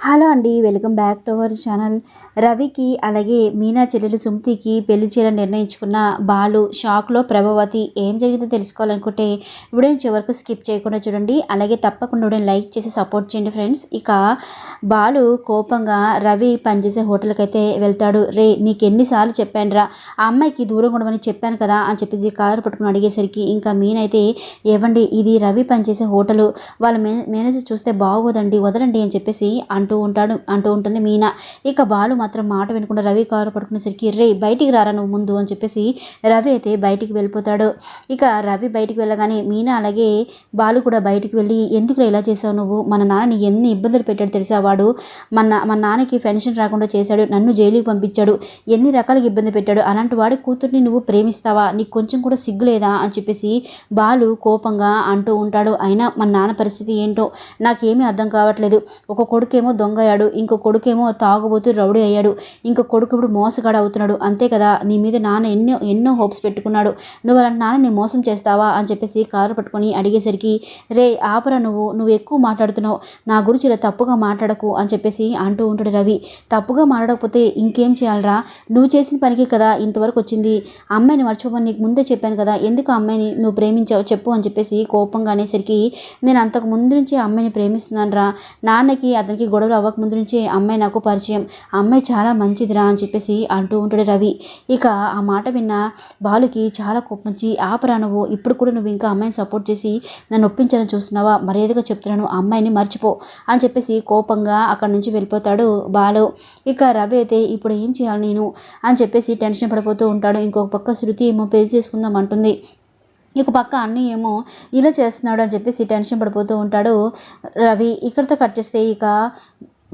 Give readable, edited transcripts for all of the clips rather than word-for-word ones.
Hello అండి, welcome back to our channel. రవికి అలాగే మీనా చెల్లెలు సుమతికి పెళ్లి చేయాలని నిర్ణయించుకున్న బాలు షాక్లో ప్రభావతి. ఏం జరిగిందో తెలుసుకోవాలనుకుంటే వీడియోని చివరకు స్కిప్ చేయకుండా చూడండి. అలాగే తప్పకుండా వీడియోని లైక్ చేసి సపోర్ట్ చేయండి ఫ్రెండ్స్. ఇక బాలు కోపంగా రవి పనిచేసే హోటల్కి అయితే వెళ్తాడు. రే, నీకు ఎన్నిసార్లు చెప్పానురా ఆ అమ్మాయికి దూరంగా ఉండమని చెప్పాను కదా అని చెప్పేసి కారు పట్టుకుని అడిగేసరికి ఇంకా మీనైతే, ఏవండి ఇది రవి పనిచేసే హోటలు, వాళ్ళ మేనేజర్ చూస్తే బాగోదండి, వదలండి అని చెప్పేసి అంటూ ఉంటుంది మీనా. ఇక బాలు మాత్రం మాట వినకుండా రవి కారు పడుకునేసరికి, రే బయటికి రారా నువ్వు ముందు అని చెప్పేసి రవి అయితే బయటికి వెళ్ళిపోతాడు. ఇక రవి బయటికి వెళ్ళగానే మీనా అలాగే బాలు కూడా బయటికి వెళ్ళి, ఎందుకు ఇలా చేసావు నువ్వు, మన నాన్నని ఎన్ని ఇబ్బందులు పెట్టాడు తెలిసా, వాడు మన నాన్నకి పెన్షన్ రాకుండా చేశాడు, నన్ను జైలుకి పంపించాడు, ఎన్ని రకాలుగా ఇబ్బంది పెట్టాడు, అలాంటి వాడి కూతుర్ని నువ్వు ప్రేమిస్తావా, నీకు కొంచెం కూడా సిగ్గులేదా అని చెప్పేసి బాలు కోపంగా అంటూ ఉంటాడు. అయినా మన నాన్న పరిస్థితి ఏంటో నాకేమీ అర్థం కావట్లేదు, ఒక కొడుకేమో దొంగ అయ్యాడు, ఇంకో కొడుకేమో తాగుబోతూ రౌడీ అయ్యాడు, ఇంకో కొడుకు ఇప్పుడు మోసగాడు అవుతున్నాడు, అంతే కదా, నీ మీద నాన్న ఎన్నో ఎన్నో హోప్స్ పెట్టుకున్నాడు, నువ్వు అలాంటి నాన్నని మోసం చేస్తావా అని చెప్పేసి కారు పట్టుకొని అడిగేసరికి, రే ఆపరా, నువ్వు ఎక్కువ మాట్లాడుతున్నావు, నా గురించి ఇలా తప్పుగా మాట్లాడకు అని చెప్పేసి అంటూ ఉంటాడు రవి. తప్పుగా మాట్లాడకపోతే ఇంకేం చేయాలరా, నువ్వు చేసిన పనికి కదా ఇంతవరకు వచ్చింది, అమ్మాయిని మర్చిపోమని నీకు ముందే చెప్పాను కదా, ఎందుకు అమ్మాయిని నువ్వు ప్రేమించావు చెప్పు అని చెప్పేసి కోపంగా అనేసరికి, నేను అంతకు ముందు నుంచి అమ్మాయిని ప్రేమిస్తున్నాను రా, నాన్నకి అతనికి గొడవలు అవ్వక ముందు నుంచే అమ్మాయి నాకు పరిచయం, అమ్మాయి చాలా మంచిదిరా అని చెప్పేసి అంటూ ఉంటాడు రవి. ఇక ఆ మాట విన్న బాలుకి చాలా కోపం వచ్చి, ఆపరా నువ్వు, ఇప్పుడు కూడా నువ్వు ఇంకా అమ్మాయిని సపోర్ట్ చేసి నన్ను ఒప్పించాలని చూస్తున్నావా, మర్యాదగా చెప్తున్నాను అమ్మాయిని మర్చిపో అని చెప్పేసి కోపంగా అక్కడి నుంచి వెళ్ళిపోతాడు బాలు. ఇక రవి అయితే ఇప్పుడు ఏం చేయాలి నేను అని చెప్పేసి టెన్షన్ పడిపోతూ ఉంటాడు. ఇంకొక పక్క శృతి ఏమో పెళ్లి చేసుకుందాం అంటుంది, ఇక పక్క అన్నీ ఏమో ఇలా చేస్తున్నాడు అని చెప్పేసి టెన్షన్ పడిపోతూ ఉంటాడు రవి. ఇక్కడితో కట్ చేస్తే ఇక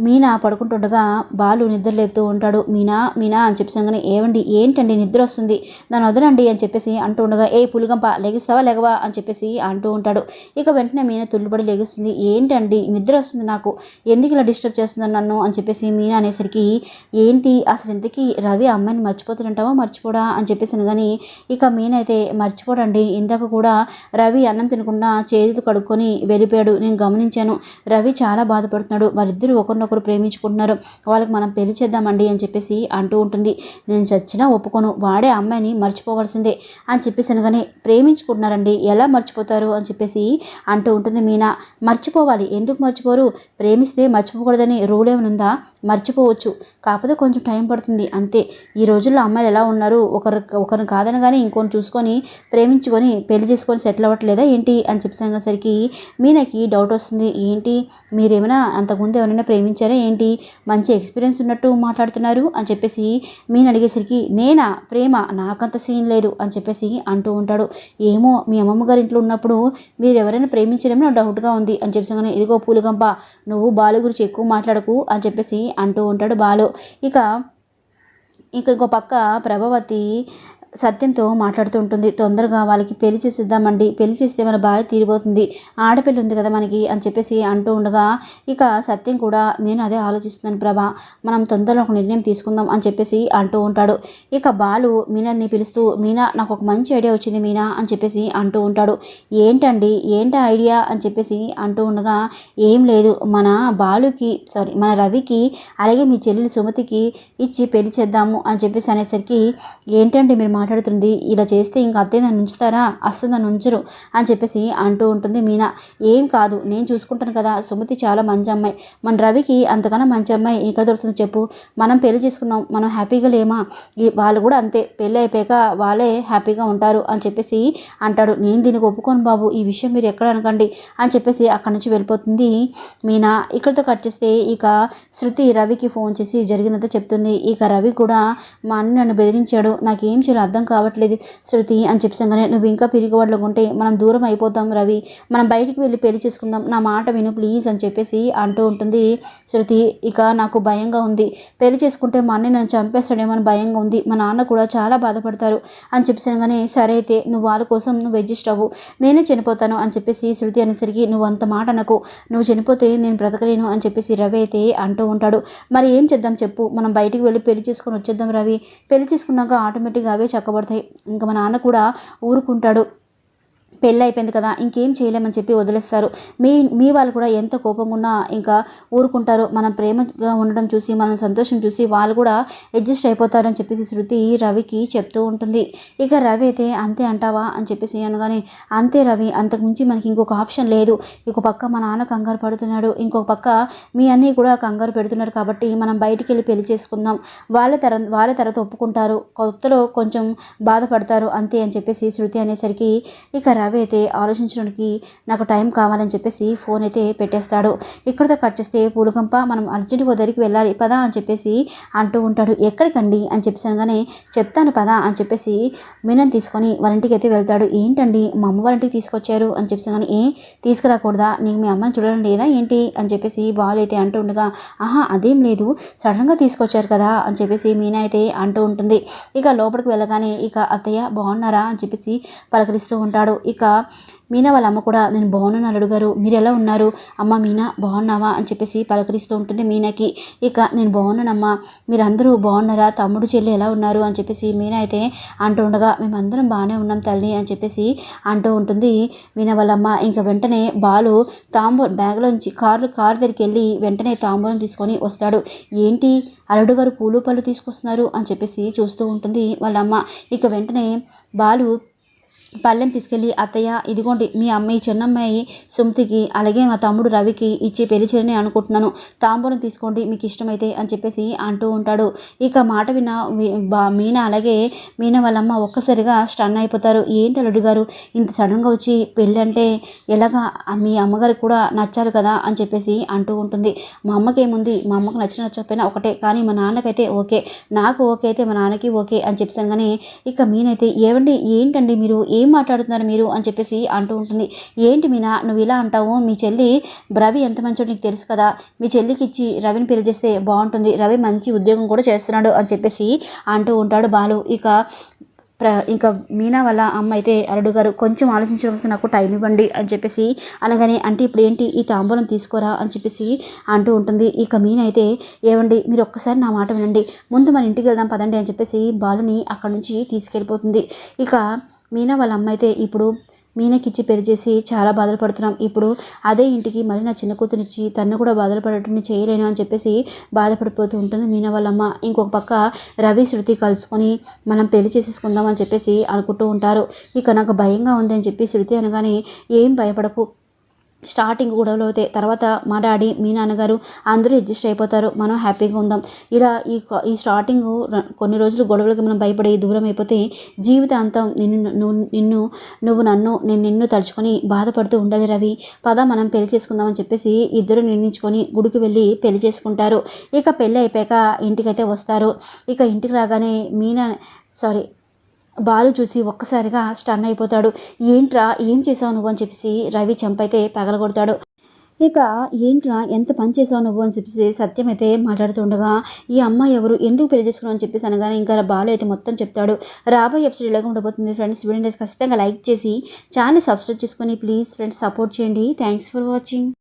మీనా పడుకుంటుండగా బాలు నిద్ర లేపుతూ ఉంటాడు. మీనా మీనా అని చెప్పేసి కానీ, ఏవండి ఏంటండి నిద్ర వస్తుంది, నన్ను వదలండి అని చెప్పేసి అంటూ ఉండగా, ఏ పులిగంప లెగిస్తావా లెగవా అని చెప్పేసి అంటూ ఉంటాడు. ఇక వెంటనే మీనా తుల్లిపడి లెగుస్తుంది. ఏంటండి నిద్ర వస్తుంది నాకు, ఎందుకు ఇలా డిస్టర్బ్ చేస్తున్నాను నన్ను అని చెప్పేసి మీనా అనేసరికి, ఏంటి అసలు ఇంతకీ రవి అమ్మాయిని మర్చిపోతాడంటావా మర్చిపోడా అని చెప్పేసి కానీ, ఇక మీనా అయితే మర్చిపోడండి, ఇందాక కూడా రవి అన్నం తినకుండా చేతులు కడుక్కొని వెళ్ళిపోయాడు, నేను గమనించాను, రవి చాలా బాధపడుతున్నాడు, వాళ్ళిద్దరూ ఒకరినొకరు ప్రేమించుకుంటున్నారు, వాళ్ళకి మనం పెళ్లి చేద్దామండి అని చెప్పేసి అంటూ ఉంటుంది. నేను చచ్చినా ఒప్పుకోను, వాడే అమ్మాయిని మర్చిపోవాల్సిందే అని చెప్పేసి అనగానే, ప్రేమించుకుంటున్నారండి ఎలా మర్చిపోతారు అని చెప్పేసి అంటూ ఉంటుంది మీనా. మర్చిపోవాలి, ఎందుకు మర్చిపోరు, ప్రేమిస్తే మర్చిపోకూడదని రూల్ ఏమైనా ఉందా, మర్చిపోవచ్చు, కాకపోతే కొంచెం టైం పడుతుంది అంతే. ఈ రోజుల్లో అమ్మాయిలు ఎలా ఉన్నారు, ఒకరిని కాదనగానే ఇంకొని చూసుకొని ప్రేమించుకొని పెళ్లి చేసుకొని సెటిల్ అవ్వట్లేదా ఏంటి అని చెప్పేసరికి మీనాకి డౌట్ వస్తుంది. ఏంటి మీరేమైనా అంతకుముందు ఎవరైనా ప్రేమించారా ఏంటి, మంచి ఎక్స్పీరియన్స్ ఉన్నట్టు మాట్లాడుతున్నారు అని చెప్పేసి మీన అడిగేసరికి, నేనా ప్రేమ, నాకంత సీన్ లేదు అని చెప్పేసి అంటూ ఉంటాడు. ఏమో మీ అమ్మమ్మ గారి ఇంట్లో ఉన్నప్పుడు మీరు ఎవరైనా ప్రేమించడమే నాకు డౌట్గా ఉంది అని చెప్పేసి, ఇదిగో పూలుగంప నువ్వు బాలు గురించి ఎక్కువ మాట్లాడకు అని చెప్పేసి అంటూ ఉంటాడు బాలు. ఇక ఇంకో పక్క ప్రభావతి సత్యంతో మాట్లాడుతూ ఉంటుంది. తొందరగా వాళ్ళకి పెళ్లి చేసేద్దామండి, పెళ్లి చేస్తే మన బాధ తీరిపోతుంది, ఆడపిల్ల ఉంది కదా మనకి అని చెప్పేసి అంటూ ఉండగా, ఇక సత్యం కూడా నేను అదే ఆలోచిస్తున్నాను ప్రభా, మనం తొందరలో ఒక నిర్ణయం తీసుకుందాం అని చెప్పేసి అంటూ ఉంటాడు. ఇక బాలు మీనాని పిలుస్తూ, మీనా నాకు ఒక మంచి ఐడియా వచ్చింది మీనా అని చెప్పేసి అంటూ ఉంటాడు. ఏంటండి ఏంటి ఐడియా అని చెప్పేసి అంటూ ఉండగా, ఏం లేదు, మన రవికి అలాగే మీ చెల్లెలు సుమతికి ఇచ్చి పెళ్లి చేద్దాము అని చెప్పేసి అనేసరికి, ఏంటంటే మీరు మాట్లాడుతుంది, ఇలా చేస్తే ఇంకా అత్తే నన్ను ఉంచుతారా, అస్సలు నన్ను ఉంచరు అని చెప్పేసి అంటూ ఉంటుంది మీనా. ఏం కాదు, నేను చూసుకుంటాను కదా, సుమతి చాలా మంచి అమ్మాయి, మన రవికి అంతకన్నా మంచి అమ్మాయి ఇక్కడ దొరుకుతుంది చెప్పు, మనం పెళ్లి చేసుకున్నాం, మనం హ్యాపీగా లేమా, వాళ్ళు కూడా అంతే, పెళ్ళి అయిపోయాక వాళ్ళే హ్యాపీగా ఉంటారు అని చెప్పేసి అంటాడు. నేను దీనికి ఒప్పుకోను బాబు, ఈ విషయం మీరు ఎక్కడ అనకండి అని చెప్పేసి అక్కడి నుంచి వెళ్ళిపోతుంది మీనా. ఇక్కడితో కట్ చేస్తే ఇక శృతి రవికి ఫోన్ చేసి జరిగిందంతా చెప్తుంది. ఇక రవి కూడా, మా అన్న నన్ను బెదిరించాడు, నాకేం చేయాలో అర్థం కావట్లేదు శృతి అని చెప్పేసాగానే, నువ్వు ఇంకా పిరిగివాడలో ఉంటే మనం దూరం అయిపోతాం రవి, మనం బయటికి వెళ్ళి పెళ్లి చేసుకుందాం, నా మాట విను ప్లీజ్ అని చెప్పేసి అంటూ ఉంటుంది శృతి. ఇక నాకు భయంగా ఉంది, పెళ్లి చేసుకుంటే మా అన్నయ్య నన్ను చంపేస్తాడేమో అని భయంగా ఉంది, మా నాన్న కూడా చాలా బాధపడతారు అని చెప్పేసాగానే, సరే అయితే నువ్వు వాళ్ళ కోసం నువ్వు అడ్జస్ట్ అవ్వు, నేనే చనిపోతాను అని చెప్పేసి శృతి అనేసరికి, నువ్వు అంత మాట అనకు, నువ్వు చనిపోతే నేను బ్రతకలేను అని చెప్పేసి రవి అయితే అంటూ ఉంటాడు. మరి ఏం చేద్దాం చెప్పు, మనం బయటికి వెళ్ళి పెళ్లి చేసుకొని వచ్చేద్దాం రవి, పెళ్లి చేసుకున్నాక ఆటోమేటిక్గా అవే చక్కబడతాయి, ఇంకా మా నాన్న కూడా ఊరుకుంటాడు, పెళ్ళి అయిపోయింది కదా, ఇంకేం చేయలేమని చెప్పి వదిలేస్తారు. మీ మీ వాళ్ళు కూడా ఎంత కోపంగా ఉన్నా ఇంకా ఊరుకుంటారు. మనం ప్రేమగా ఉండడం చూసి, మన సంతోషం చూసి వాళ్ళు కూడా అడ్జస్ట్ అయిపోతారని చెప్పేసి శృతి రవికి చెప్తూ ఉంటుంది. ఇక రవి అయితే అంతే అంటావా అని చెప్పేసి అనగానే, అంతే రవి, అంతకుమించి మనకి ఇంకొక ఆప్షన్ లేదు. ఇంకో పక్క మా నాన్న కంగారు పడుతున్నాడు, ఇంకొక పక్క మీ అన్నయ్య కూడా కంగారు పెడుతున్నారు, కాబట్టి మనం బయటికి వెళ్ళి పెళ్లి చేసుకుందాం. వాళ్ళ తర్వాత ఒప్పుకుంటారు, కొత్తలో కొంచెం బాధపడతారు అంతే అని చెప్పేసి శృతి అనేసరికి ఇక రవి అయితే ఆలోచించడానికి నాకు టైం కావాలని చెప్పేసి ఫోన్ అయితే పెట్టేస్తాడు. ఇక్కడితో కట్ చేస్తే పూలగంప మనం అర్జెంటుగా దగ్గరికి వెళ్ళాలి పదా అని చెప్పేసి అంటూ ఉంటాడు. ఎక్కడికండి అని చెప్పేసి అనగానే, చెప్తాను పదా అని చెప్పేసి మీనని తీసుకొని వాళ్ళ ఇంటికి అయితే వెళ్తాడు. ఏంటండి మా అమ్మ వాళ్ళ ఇంటికి తీసుకొచ్చారు అని చెప్పేసి కానీ, తీసుకురాకూడదా, నీకు మీ అమ్మని చూడడం లేదా ఏంటి అని చెప్పేసి బాలు అయితే అంటూ ఉండగా, ఆహా అదేం లేదు, సడన్గా తీసుకొచ్చారు కదా అని చెప్పేసి మీనా అయితే అంటూ ఉంటుంది. ఇక లోపలికి వెళ్ళగానే ఇక అత్తయ్య బాగున్నారా అని చెప్పేసి పలకరిస్తూ ఉంటాడు. ఇక మీనా వాళ్ళ అమ్మ కూడా, నేను బాగున్నాను అల్లుడు గారు, మీరు ఎలా ఉన్నారు, అమ్మ మీనా బాగున్నావా అని చెప్పేసి పలకరిస్తూ ఉంటుంది మీనాకి. ఇక నేను బాగున్నానమ్మా, మీరందరూ బాగున్నారా, తమ్ముడు చెల్లి ఎలా ఉన్నారు అని చెప్పేసి మీనా అయితే అంటూ ఉండగా, మేమందరం బాగానే ఉన్నాం తల్లి అని చెప్పేసి అంటూ ఉంటుంది మీనా వాళ్ళ అమ్మ. ఇంకా వెంటనే బాలు బ్యాగ్లోంచి కారు దగ్గరికి వెళ్ళి వెంటనే తాంబూలం తీసుకొని వస్తాడు. ఏంటి అల్లుడు గారు పూలు పళ్ళు తీసుకొస్తున్నారు అని చెప్పేసి చూస్తూ ఉంటుంది వాళ్ళ అమ్మ. ఇక వెంటనే బాలు పళ్ళెం తీసుకెళ్ళి, అత్తయ్య ఇదిగోండి మీ అమ్మాయి చిన్నమ్మాయి సుమతికి అలాగే మా తమ్ముడు రవికి ఇచ్చి పెళ్లి చేయని అనుకుంటున్నాను, తాంబూలం తీసుకోండి మీకు ఇష్టమైతే అని చెప్పేసి అంటూ ఉంటాడు. ఇక మాట విన్న మీనా అలాగే మీనా వాళ్ళమ్మ ఒక్కసారిగా స్టన్ అయిపోతారు. ఏంటి అల్లుడు గారు ఇంత సడన్గా వచ్చి పెళ్ళి అంటే ఎలాగా, మీ అమ్మగారికి కూడా నచ్చాలి కదా అని చెప్పేసి అంటూ ఉంటుంది. మా అమ్మకి ఏముంది, మా అమ్మకు నచ్చకపోయినా ఒకటే, కానీ మా నాన్నకైతే ఓకే, నాకు ఓకే అయితే మా నాన్నకి ఓకే అని చెప్పేసాను. కానీ ఇక మీనైతే, ఏవండి ఏంటండి మీరు ఏం మాట్లాడుతున్నారు మీరు అని చెప్పేసి అంటూ ఉంటుంది. ఏంటి మీనా నువ్వు ఇలా అంటావు, మీ చెల్లి రవి ఎంత మంచో నీకు తెలుసు కదా, మీ చెల్లికి ఇచ్చి రవిని పెళ్లి చేస్తే బాగుంటుంది, రవి మంచి ఉద్యోగం కూడా చేస్తున్నాడు అని చెప్పేసి అంటూ ఉంటాడు బాలు. ఇంకా మీనా వాళ్ళ అమ్మ అయితే, అల్లుడు గారు కొంచెం ఆలోచించడానికి నాకు టైం ఇవ్వండి అని చెప్పేసి అనగానే, అంటే ఇప్పుడు ఏంటి ఈ తాంబూలం తీసుకోరా అని చెప్పేసి అంటూ ఉంటుంది. ఇక మీనా అయితే, ఏవండి మీరు ఒక్కసారి నా మాట వినండి, ముందు మన ఇంటికి వెళ్దాం పదండి అని చెప్పేసి బాలుని అక్కడి నుంచి తీసుకెళ్ళిపోతుంది. ఇక మీనా వాళ్ళ అమ్మ అయితే, ఇప్పుడు మీనాకిచ్చి పెళ్లి చేసి చాలా బాధలు పడుతున్నాం, ఇప్పుడు అదే ఇంటికి మళ్ళీ నా చిన్న కూతురిచ్చి తను కూడా బాధలు పడేటట్టు చేయలేను అని చెప్పేసి బాధపడిపోతూ ఉంటుంది మీనా వాళ్ళమ్మ. ఇంకొక పక్క రవి శృతి కలుసుకొని మనం పెళ్లి చేసేసుకుందాం అని చెప్పేసి అనుకుంటూ ఉంటారు. ఇక నాకు భయంగా ఉంది అని చెప్పి శృతి అనగానే, ఏం భయపడకు, స్టార్టింగ్ గొడవలు అవుతాయి, తర్వాత మా డాడీ మీ నాన్నగారు అందరూ అడ్జస్ట్ అయిపోతారు, మనం హ్యాపీగా ఉందాం. ఇలా ఈ స్టార్టింగ్ కొన్ని రోజులు గొడవలకి మనం భయపడి దూరం అయిపోతే జీవితాంతం నువ్వు నన్ను, నేను నిన్ను తలుచుకొని బాధపడుతూ ఉండాలి రవి, పద మనం పెళ్లి చేసుకుందామని చెప్పేసి ఇద్దరు నిర్ణయించుకొని గుడికి వెళ్ళి పెళ్లి చేసుకుంటారు. ఇక పెళ్ళి అయిపోయాక ఇంటికైతే వస్తారు. ఇక ఇంటికి రాగానే బాలు చూసి ఒక్కసారిగా స్టన్ అయిపోతాడు. ఏంట్రా ఏం చేసావు నువ్వు అని చెప్పేసి రవి చెంపైతే పగలగొడతాడు. ఇక ఏంట్రా ఎంత పని చేసావు నువ్వు అని చెప్పేసి సత్యం అయితే మాట్లాడుతూ ఉండగా, ఈ అమ్మాయి ఎవరు, ఎందుకు పెళ్లి చేసుకున్నావు అని చెప్పేసి అనగానే ఇంకా బాలు అయితే మొత్తం చెప్తాడు. రాబోయే ఎపిసోడ్ ఇలాగ ఉండబోతుంది ఫ్రెండ్స్. వీడియోని ఖచ్చితంగా లైక్ చేసి ఛానల్ సబ్స్క్రైబ్ చేసుకొని ప్లీజ్ ఫ్రెండ్స్ సపోర్ట్ చేయండి. Thanks for watching.